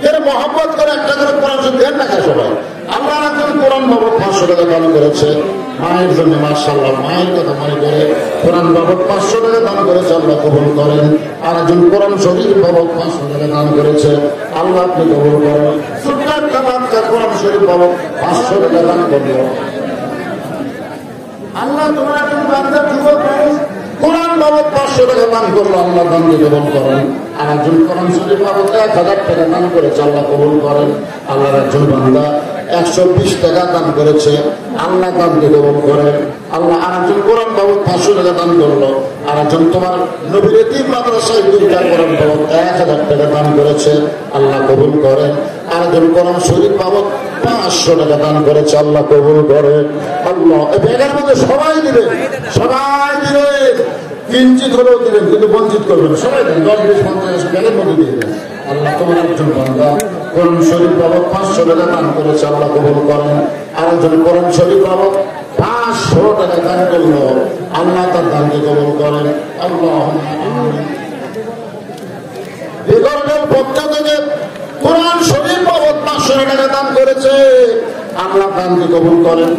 এর মহব্বত করে একটা করে কোরআন শরীফ দেন না খায় সবাই। আল্লাহর একজন কোরআন বাবদ 500 টাকা দান করেছে মায়ের জন্য, মাশাআল্লাহ, মায়ের কথা মনে করে কোরআন বাবদ 500 টাকা দান করেছে, আল্লাহ কবুল করেন। আর একজন কোরআন শরীফ বাবদ 500 টাকা দান করেছে, আল্লাহ আপনি কবুল করেন। ছোট্ট একটা বাচ্চা কোরআন শরীফ বাবদ 500 টাকা দান করলো। আল্লাহ তোমার একজন বাচ্চা যুবক কোরআন বাবদ 500 টাকা দান করলো, আল্লাহ দানকে কবুল করেন। আর একজন কোরআন শরীফ বাবদ 1000 টাকা দান করেছে, আল্লাহ কবুল করেন। আল্লাহর একজন বান্দা 120 টাকা দান করেছে, আল্লাহ দানকে কবুল করেন। আল্লাহ আর একজন কোরআন বাবদ 500 টাকা দান করলো। আর একজন তোমার নবীর এতিম মাদ্রাসায় 2টা কোরআন বাবদ 1000 টাকা দান করেছে, আল্লাহ কবুল করেন। আর একজন কোরআন শরীফ বাবদ 500 টাকা দান করেছে, আল্লাহ কবুল করেন। আল্লাহ এই ব্যাগের মধ্যে সবাই দিবে, সবাই দিবে, কিঞ্চিত হলেও দিবেন, কিন্তু বঞ্চিত করবেন। সবাই দেন, 10, 20, 50 ব্যাগের মধ্যে দিয়ে দেন। আল্লাহ তোমার একজন বান্দা কোরআন শরীফ বাবদ 500 টাকা দান করেছে, আল্লাহ কবুল করেন। আর একজন কোরআন শরীফ বাবদ 500 টাকা দান করলো, আল্লাহ তার দানকে কবুল করেন। আল্লাহ এই ধরনের পক্ষ থেকে কোরআন শরীফ বাবদ 500 টাকা দান করেছে, আল্লাহ দানকে কবুল করেন।